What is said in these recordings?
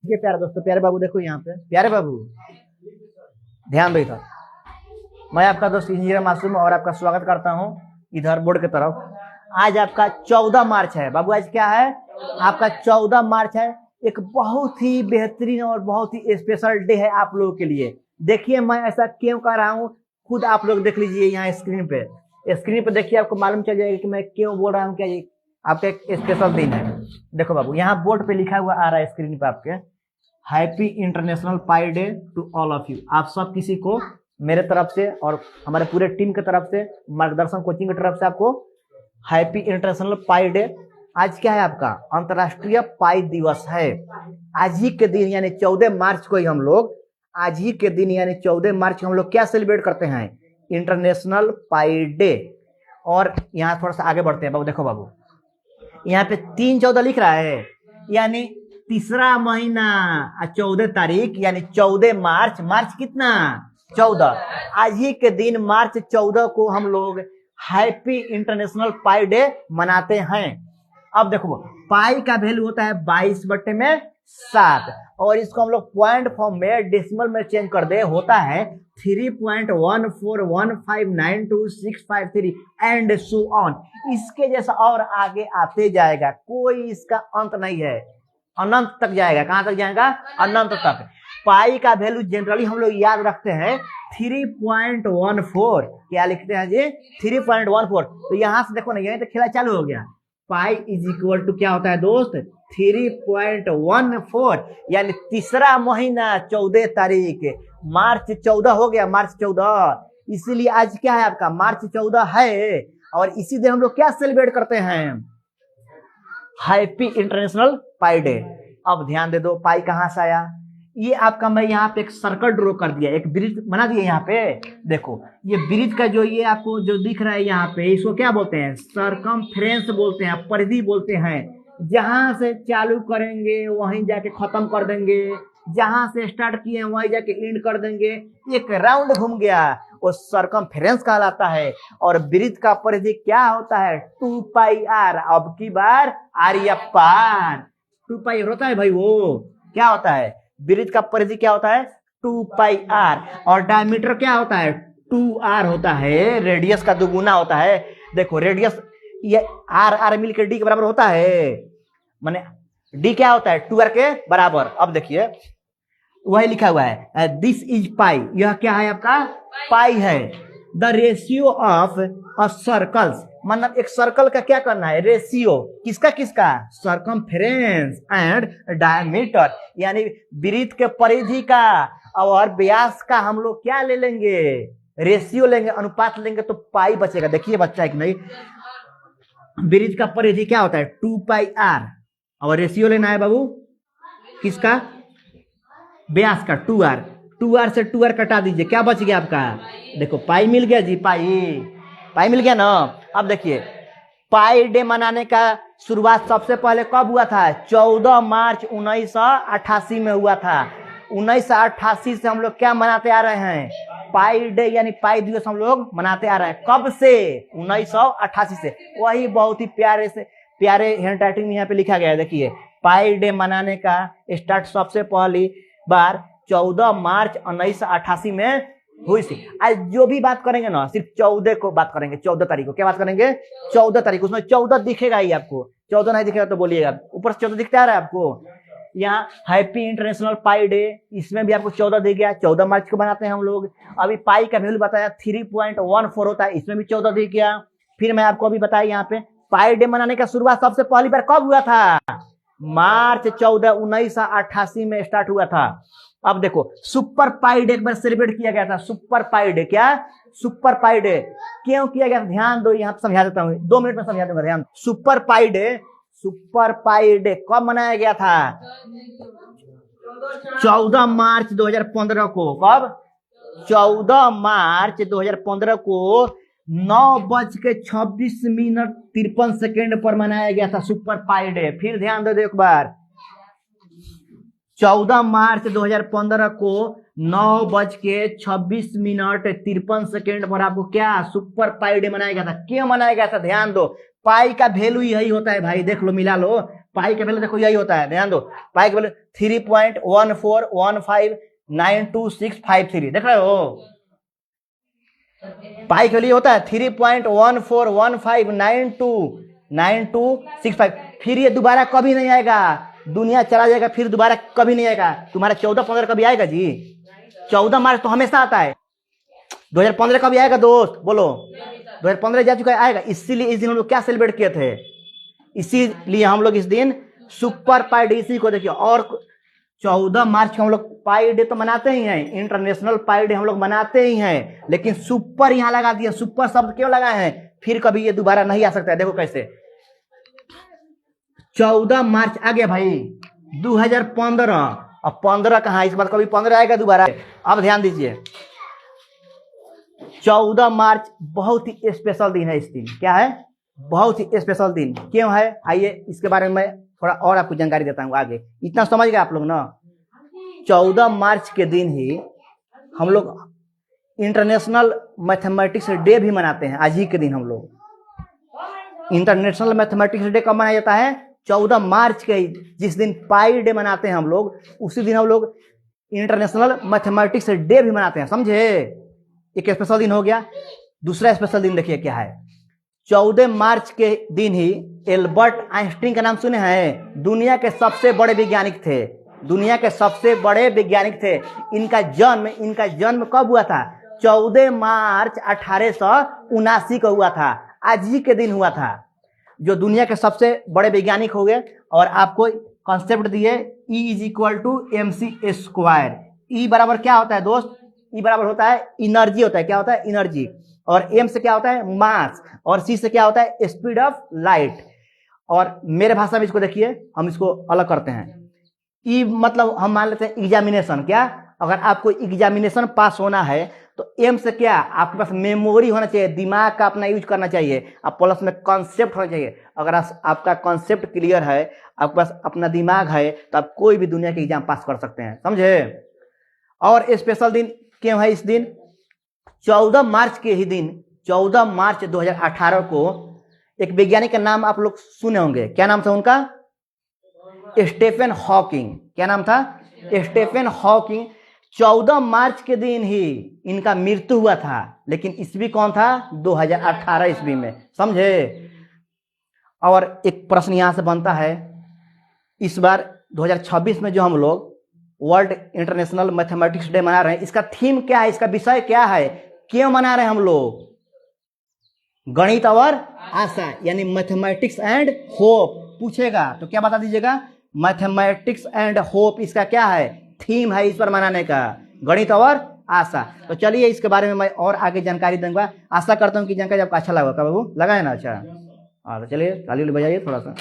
ये प्यारे दोस्तों, प्यारे बाबू देखो यहाँ पे, प्यारे बाबू ध्यान दो इधर। मैं आपका दोस्त इंजीनियर मासूम और आपका स्वागत करता हूँ इधर बोर्ड की तरफ। आज आपका 14 मार्च है बाबू। आज क्या है? आपका 14 मार्च है। एक बहुत ही बेहतरीन और बहुत ही स्पेशल डे है आप लोगों के लिए। देखिए मैं ऐसा क्यों कर रहा हूँ, खुद आप लोग देख लीजिए यहाँ स्क्रीन पे देखिए, आपको मालूम चल जाएगा कि मैं क्यों बोल रहा हूँ। क्या ये आपका एक स्पेशल दिन है। देखो बाबू, यहाँ बोर्ड पे लिखा हुआ आ रहा है स्क्रीन पे आपके, happy international pi day to all of you. आप सब किसी को मेरे तरफ से और हमारे पूरे टीम की तरफ से, मार्गदर्शन कोचिंग की तरफ से आपको हैप्पी इंटरनेशनल पाई डे। आज क्या है? आपका अंतर्राष्ट्रीय पाई दिवस है। आज ही के दिन यानी 14 मार्च को ही हम लोग, आज ही के दिन यानी 14 मार्च को हम लोग क्या सेलिब्रेट करते हैं? International pi day. और यहाँ थोड़ा सा आगे बढ़ते हैं बाबू। देखो बाबू, यहाँ पे 3/14 लिख रहा है, यानी तीसरा महीना 14 तारीख यानी 14 मार्च। मार्च कितना? 14। आज ही के दिन मार्च 14 को हम लोग हैप्पी इंटरनेशनल पाई डे मनाते हैं। अब देखो, पाई का वैल्यू होता है 22/7 और इसको हम लोग पॉइंट फॉर्म में डेसिमल में चेंज कर दे, होता है 3.1415926653 एंड सो ऑन। इसके जैसा और आगे आते जाएगा, कोई इसका अंत नहीं है, अनंत तक जाएगा। कहां तक जाएगा? अनंत तक। पाई का वैल्यू जनरली हम लोग याद रखते हैं 3.14। क्या लिखते हैं जी? 3.14। तो यहां से देखो ना, यहीं तो खेला चालू हो गया। पाई इज इक्वल टू क्या होता है दोस्त? 3.14 यानी तीसरा महीना 14 तारीख। मार्च 14 हो गया, मार्च 14। इसीलिए आज क्या है? आपका मार्च 14 है और इसी दिन हम लोग क्या सेलिब्रेट करते हैं? Happy international pi day. अब ध्यान दे दो, पाई कहां से आया? ये आपका मैं यहाँ पे एक सर्कल ड्रॉ कर दिया, एक ब्रिज बना दिया यहाँ पे। देखो ये ब्रिज का जो ये आपको जो दिख रहा है यहाँ पे, इसको क्या बोलते हैं? सरकमफ्रेंस बोलते हैं, परिधि बोलते हैं। जहां से चालू करेंगे वहीं जाके खत्म कर देंगे, जहां से स्टार्ट किए वहीं जाके एंड कर देंगे। एक राउंड घूम गया, वो सरकमफ्रेंस कहलाता है। और ब्रिज का परिधि क्या होता है? 2πr। अब की बार आर या पार 2π होता है भाई। वो क्या होता है? ब्रिज का परिधि क्या होता है? 2πr। और डायमीटर क्या होता है? 2r होता है। रेडियस का दुगुना होता है। देखो रेडियस ये आर मिलकर डी के बराबर होता है, माने डी क्या होता है? 2r के बराबर। अब देखिए वही लिखा हुआ है, दिस इज पाई। यह क्या है? आपका पाई है। The ratio of a circles, मतलब एक सर्कल का क्या करना है? रेशियो किसका किसका? सरकमफ्रेंस एंड डायमीटर, यानी वृत्त के परिधि का और व्यास का हम लोग क्या ले लेंगे? रेशियो लेंगे, अनुपात लेंगे तो पाई बचेगा। देखिए बच्चा है कि नहीं, वृत्त का परिधि क्या होता है? 2πr और रेशियो लेना है बाबू किसका? व्यास का 2r। 2r से 2r कटा दीजिए, क्या बच गया आपका? देखो पाई मिल गया जी, पाई मिल गया ना। अब देखिए पाई डे मनाने का शुरुआत सबसे पहले कब हुआ था? 14 मार्च 1988 में हुआ था। 1988 से हम लोग क्या मनाते आ रहे हैं? पाई डे यानी पाई दिवस हम लोग मनाते आ रहे हैं। कब से? 1988 से। वही बहुत ही प्यारे हैंड राइटिंग में यहाँ पे लिखा गया है। देखिए पाई डे मनाने का स्टार्ट सबसे पहली बार 14 मार्च 1988 में हुई थी। आज जो भी बात करेंगे ना, सिर्फ 14 को बात करेंगे। 14 तारीख को क्या बात करेंगे? 14 तारीख। उसमें 14 दिखेगा ही आपको, 14 नहीं दिखेगा तो बोलिएगा। ऊपर से 14 दिखता आ रहा है आपको। यहाँ हैप्पी इंटरनेशनल पाई डे, इसमें भी आपको 14 दिख गया। 14 मार्च को बनाते हैं हम लोग। अभी पाई का वैल्यू बताया 3.14 होता है, इसमें भी 14 दिख गया। फिर मैं आपको अभी बताया यहाँ पे पाई डे मनाने का शुरुआत सबसे पहली बार कब हुआ था? मार्च 14 1988 में स्टार्ट हुआ था। अब देखो सुपर पाई डे एक बार सेलिब्रेट किया गया था। सुपर पाई डे, क्या सुपर पाई डे क्यों किया गया? ध्यान दो, यहाँ समझा देता हूँ, 2 मिनट में समझा दूंगा। ध्यान। सुपर पाई डे कब मनाया गया था? 14 मार्च 2015 को। कब? 14 मार्च 2015 को 9:26 पर मनाया गया था सुपर पाई डे। फिर ध्यान दो एक बार, 14 मार्च 2015 को 9:26 पर आपको क्या सुपर पाई डे मनाया गया था? क्यों मनाया गया था? ध्यान दो, पाई का वैल्यू यही होता है भाई, देख लो मिला लो, पाई का वैल्यू देखो यही होता है, ध्यान दो, पाई का वैल्यू 3.14159265 देख रहे हो, पाई के लिए होता है 3.1415929265। फिर ये दोबारा कभी नहीं आएगा, दुनिया चला जाएगा फिर दोबारा कभी नहीं आएगा। तुम्हारा 14-15 कभी आएगा जी? 14 मार्च तो हमेशा आता है। 2015 कभी आएगा दोस्त, बोलो? 2015 जा चुका है, आएगा। इसीलिए इस दिन हम लोग क्या सेलिब्रेट किए थे? इसीलिए हम लोग इस दिन सुपर पाई डे, इसी को देखिए। और 14 मार्च को हम लोग पाई डे तो मनाते ही हैं, इंटरनेशनल पाई डे हम लोग मनाते ही हैं, लेकिन सुपर यहाँ लगा दिया। सुपर शब्द क्यों लगाए हैं? फिर कभी ये दोबारा नहीं आ सकता है। देखो कैसे 14 मार्च आ गया भाई 2015, अब 15 कहाँ, इस बार कभी 15 आएगा दोबारा? अब ध्यान दीजिए, 14 मार्च बहुत ही स्पेशल दिन है। इस दिन क्या है? बहुत ही स्पेशल दिन। क्यों है? आइए इसके बारे में मैं थोड़ा और आपको जानकारी देता हूँ आगे। इतना समझ गए आप लोग ना? 14 मार्च के दिन ही हम लोग इंटरनेशनल मैथमेटिक्स डे भी मनाते हैं। आज ही के दिन हम लोग इंटरनेशनल मैथमेटिक्स डे कब मनाया जाता है? 14 मार्च के, जिस दिन पाई डे मनाते हैं हम लोग, उसी दिन हम लोग इंटरनेशनल मैथमेटिक्स डे भी मनाते हैं। समझे? एक स्पेशल दिन हो गया। दूसरा स्पेशल दिन देखिए क्या है। 14 मार्च के दिन ही एल्बर्ट आइंस्टीन का नाम सुने हैं? दुनिया के सबसे बड़े वैज्ञानिक थे, दुनिया के सबसे बड़े वैज्ञानिक थे। इनका जन्म कब हुआ था? 14 मार्च 1879 को हुआ था। आज ही के दिन हुआ था। जो दुनिया के सबसे बड़े वैज्ञानिक हो गए। और आपको कॉन्सेप्ट दिए E=mc²। ई बराबर क्या होता है दोस्त? ई बराबर होता है एनर्जी, होता है। क्या होता है? एनर्जी। और एम से क्या होता है? मास। और सी से क्या होता है? Speed of light. और मेरे भाषा में इसको देखिए, हम इसको अलग करते हैं। ई मतलब हम मान लेते हैं एग्जामिनेशन। क्या? अगर आपको एग्जामिनेशन पास होना है तो एम से क्या? आपके पास मेमोरी होना चाहिए, दिमाग का अपना यूज करना चाहिए। अब प्लस में कॉन्सेप्ट होना चाहिए। अगर आपका कॉन्सेप्ट क्लियर है, आपके पास अपना दिमाग है, तो आप कोई भी दुनिया के एग्जाम पास कर सकते हैं। समझे? और स्पेशल दिन क्यों है इस दिन? 14 मार्च के ही दिन, 14 मार्च 2018 को एक वैज्ञानिक का नाम आप लोग सुने होंगे। क्या नाम था उनका? Stephen Hawking. क्या नाम था? Stephen Hawking. 14 मार्च के दिन ही इनका मृत्यु हुआ था। लेकिन ईस्वी कौन था? 2018 ईस्वी में। समझे? और एक प्रश्न यहां से बनता है, इस बार 2026 में जो हम लोग वर्ल्ड इंटरनेशनल मैथमेटिक्स डे मना रहे हैं, इसका थीम क्या है? इसका विषय क्या है? क्यों मना रहे हैं हम लोग? गणित और आशा, यानी मैथमेटिक्स एंड होप। पूछेगा तो क्या बता दीजिएगा? मैथमेटिक्स एंड होप इसका क्या है? थीम है इस पर मनाने का, गणित और आशा। तो चलिए इसके बारे में मैं और आगे जानकारी दूंगा। आशा करता हूँ कि जानकारी आपको अच्छा लगा। बाबू लगा है ना? अच्छा, हाँ तो चलिए ताली बजाइए थोड़ा सा।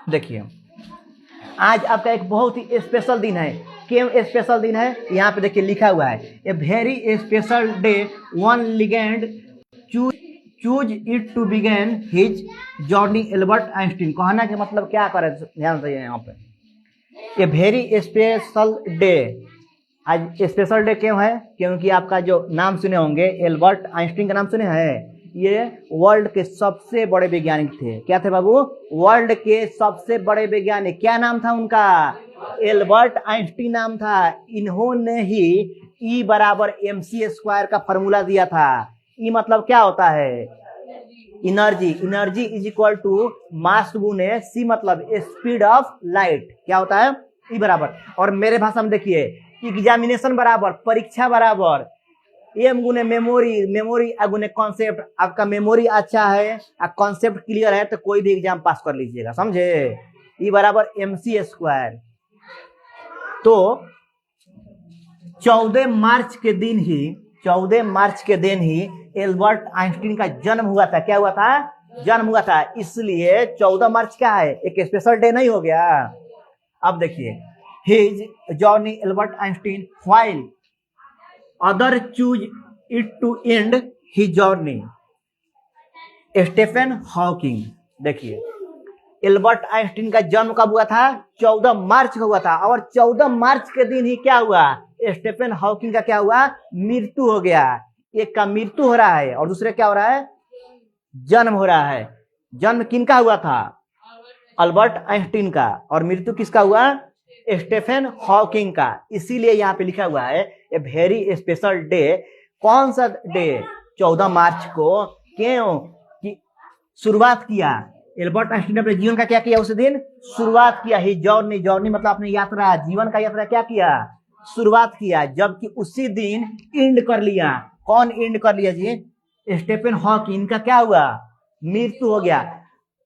देखिए आज आपका एक बहुत ही स्पेशल दिन है। क्यों स्पेशल दिन है? यहाँ पे देखिए लिखा हुआ है, a very special day, one legend choose it to begin his journey, Albert Einstein. कहना के मतलब क्या करे? ध्यान से यहाँ पे, ए वेरी स्पेशल डे। आज स्पेशल डे क्यों है? क्योंकि आपका जो नाम सुने होंगे, एल्बर्ट आइंस्टीन का नाम सुने हैं। ये वर्ल्ड के सबसे बड़े वैज्ञानिक थे। क्या थे बाबू? वर्ल्ड के सबसे बड़े वैज्ञानिक। क्या नाम था उनका? एल्बर्ट आइंस्टीन नाम था। इन्होंने ही E बराबर mc² का फॉर्मूला दिया था। E मतलब क्या होता है? एनर्जी। एनर्जी = मास गुने C मतलब स्पीड ऑफ लाइट। क्या होता है? E बराबर। और मेरे भाषा में देखिए, एग्जामिनेशन बराबर, परीक्षा बराबर एम गुने मेमोरी, मेमोरी गुने कॉन्सेप्ट। आपका मेमोरी अच्छा है, कॉन्सेप्ट क्लियर है, तो कोई भी एग्जाम पास कर लीजिएगा। समझे? E बराबर mc²। तो 14 मार्च के दिन ही, 14 मार्च के दिन ही एल्बर्ट आइंस्टीन का जन्म हुआ था। क्या हुआ था? जन्म हुआ था। इसलिए 14 मार्च क्या है? एक स्पेशल डे नहीं हो गया? अब देखिए, his journey Albert Einstein while other choose it to end his journey, Stephen Hawking. देखिए एल्बर्ट आइंस्टीन का जन्म कब हुआ था? 14 मार्च को हुआ था। और 14 मार्च के दिन ही क्या हुआ? स्टीफन हॉकिंग का क्या हुआ? मृत्यु हो गया। एक का मृत्यु हो रहा है और दूसरे क्या हो रहा है, जन्म हो रहा है। जन्म किनका हुआ था, अल्बर्ट आइंस्टीन का, और मृत्यु किसका हुआ, स्टीफन हॉकिंग का। इसीलिए यहाँ पे लिखा हुआ है ए वेरी स्पेशल डे। कौन सा डे, 14 मार्च को, क्यों कि शुरुआत किया एल्बर्ट आइंस्टीन ने अपने जीवन का क्या किया, उस दिन शुरुआत किया ही जर्नी, जर्नी मतलब अपने यात्रा, जीवन का यात्रा क्या किया, शुरुआत किया। जबकि उसी दिन एंड कर लिया, कौन एंड कर लिया जी, स्टीफन हॉकिंग, इनका क्या हुआ, मृत्यु हो गया।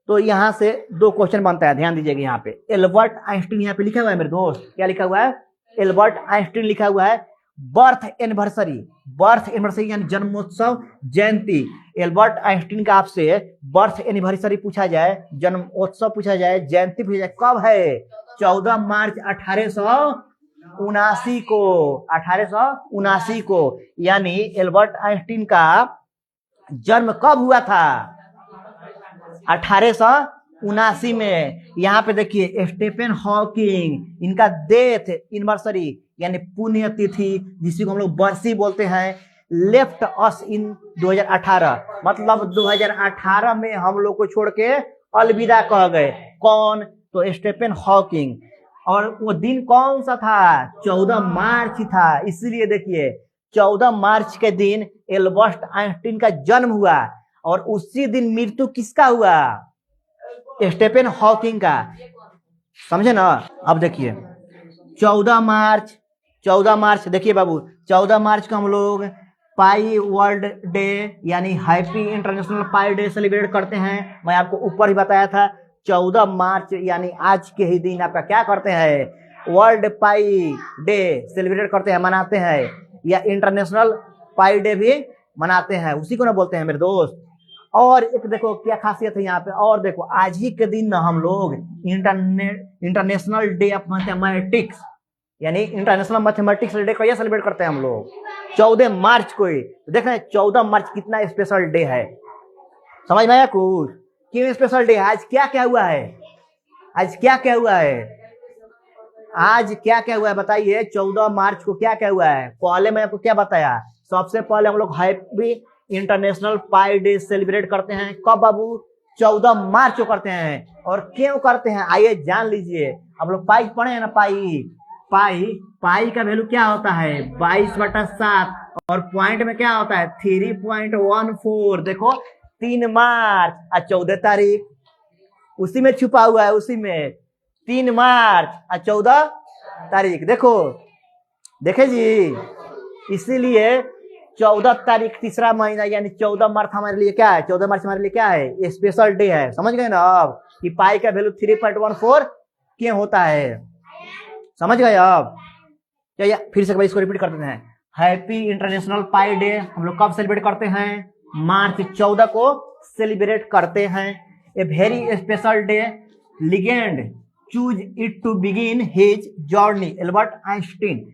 तो यहाँ से 2 क्वेश्चन बनता है, ध्यान दीजिएगा। यहाँ पे एल्बर्ट आइंस्टीन यहाँ पे लिखा हुआ है मेरे दोस्त, क्या लिखा हुआ है, एल्बर्ट आइंस्टीन लिखा हुआ है। बर्थ एनिवर्सरी, बर्थ एनिवर्सरी यानी जन्मोत्सव जयंती। एल्बर्ट आइंस्टीन का आपसे बर्थ एनिवर्सरी पूछा जाए, जन्मोत्सव पूछा जाए, जयंती पूछा जाए, कब है, 14 मार्च 1879 को, 1879 को। यानी एल्बर्ट आइंस्टीन का जन्म कब हुआ था, 1879 में। यहाँ पे देखिए स्टीफन हॉकिंग, इनका डेथ एनिवर्सरी यानी पुण्य तिथि, जिसको हम लोग बरसी बोलते हैं, लेफ्ट अस इन 2018, मतलब 2018 में हम लोग को छोड़ के अलविदा कह गए। कौन, तो स्टीफन हॉकिंग। और वो दिन कौन सा था, 14 मार्च था। इसलिए देखिए 14 मार्च के दिन एल्बर्ट आइंस्टीन का जन्म हुआ और उसी दिन मृत्यु किसका हुआ, स्टीफन हॉकिंग का। समझे ना। अब देखिए 14 मार्च देखिए बाबू, 14 मार्च को हम लोग पाई वर्ल्ड डे यानी happy international pi day celebrate करते हैं। मैं आपको ऊपर ही बताया था 14 मार्च यानी आज के ही दिन आपका क्या करते हैं, वर्ल्ड पाई डे सेलिब्रेट करते हैं, मनाते हैं, या इंटरनेशनल पाई डे भी मनाते हैं, उसी को ना बोलते हैं मेरे दोस्त। और एक देखो क्या खासियत है यहाँ पे, और देखो आज ही के दिन ना हम लोग इंटरनेशनल डे ऑफ मैथमेटिक्स यानी इंटरनेशनल मैथमेटिक्स डे कहिए सेलिब्रेट करते हैं हम लोग, 14 मार्च को ही। देख रहे हैं 14 मार्च कितना स्पेशल डे है, समझ में आया कुछ, क्यों स्पेशल डे है, आज क्या क्या हुआ है, आज क्या क्या हुआ है, आज क्या क्या हुआ है बताइए। 14 मार्च को क्या क्या हुआ है, पहले मैं आपको क्या बताया, सबसे पहले हम लोग happy international pi day celebrate करते हैं। कब बाबू, 14 मार्च को करते हैं। और क्यों करते हैं आइए जान लीजिए। अब लोग पाई पढ़े हैं ना, पाई का वैल्यू क्या होता है 22/7 और पॉइंट में क्या होता है 3.14। देखो 3 मार्च और 14 तारीख उसी में छुपा हुआ है, उसी में 3 मार्च और 14 तारीख देखो, देखे जी। इसीलिए 14 तारीख तीसरा महीना यानी 14 मार्च हमारे लिए क्या है, 14 मार्च हमारे लिए क्या है, स्पेशल डे है। समझ गए ना अब कि पाई का वैल्यू 3.14 क्यों होता है, समझ गए अब। चलिए फिर से इसको रिपीट कर देते हैं। हैप्पी इंटरनेशनल पाई डे हम लोग कब सेलिब्रेट करते हैं, मार्च 14 को सेलिब्रेट करते हैं। A very special day legend choose it to begin his journey. Albert Einstein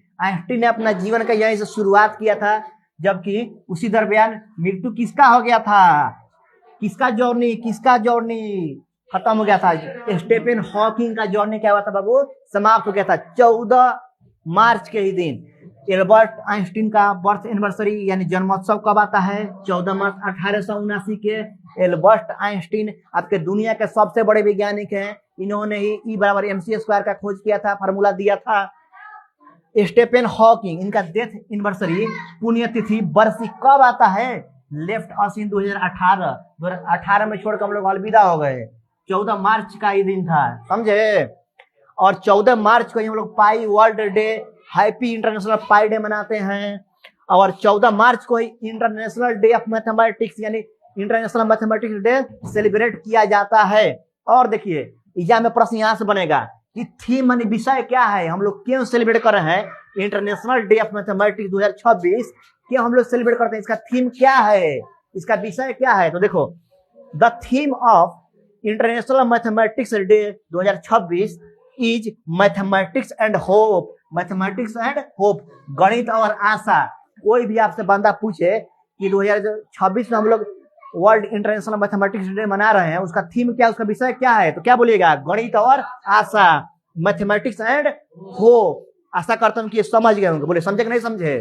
ने अपना जीवन का यहीं से शुरुआत किया था, जबकि उसी दरमियान मृत्यु किसका हो गया था, किसका जर्नी खत्म हो गया था, स्टीफन हॉकिंग का जर्नी क्या हुआ था बाबू, समाप्त हो गया था 14 मार्च के ही दिन। एल्बर्ट आइंस्टीन का बर्थ एनिवर्सरी यानी जन्मोत्सव कब आता है, 14 मार्च 1879 के। एल्बर्ट आइंस्टीन आपके दुनिया के सबसे बड़े वैज्ञानिक हैं, इन्होंने ही E=mc² का खोज किया था, फार्मूला दिया था। स्टीफन हॉकिंग इनका डेथ एनिवर्सरी पुण्यतिथि बरसी कब आता है, लेफ्ट अस इन 2018 में छोड़कर हम लोग अलविदा हो गए, 14 मार्च का ही दिन था, समझे। और 14 मार्च को हम लोग पाई world day happy international pi day मनाते हैं। और 14 मार्च को ही इंटरनेशनल डे ऑफ मैथमेटिक्स यानी इंटरनेशनल मैथमेटिक्स डे सेलिब्रेट किया जाता है। और देखिए एग्जाम में प्रश्न यहाँ से बनेगा कि थीम यानी विषय क्या है, हम लोग क्यों सेलिब्रेट कर रहे हैं इंटरनेशनल डे ऑफ मैथमेटिक्स 2026, क्यों हम लोग सेलिब्रेट करते हैं, इसका थीम क्या है, इसका विषय क्या है। तो देखो the theme of international mathematics day 2026 is mathematics and hope. Mathematics and hope, गणित और आशा। कोई भी आपसे बंदा पूछे कि 2026 में हम लोग वर्ल्ड इंटरनेशनल मैथमेटिक्स डे मना रहे हैं, उसका थीम क्या, उसका विषय क्या है, तो क्या बोलिएगा, गणित और आशा, मैथमेटिक्स एंड होप। आशा करता हूं कि समझ गए होंगे, बोले समझे कि नहीं समझे।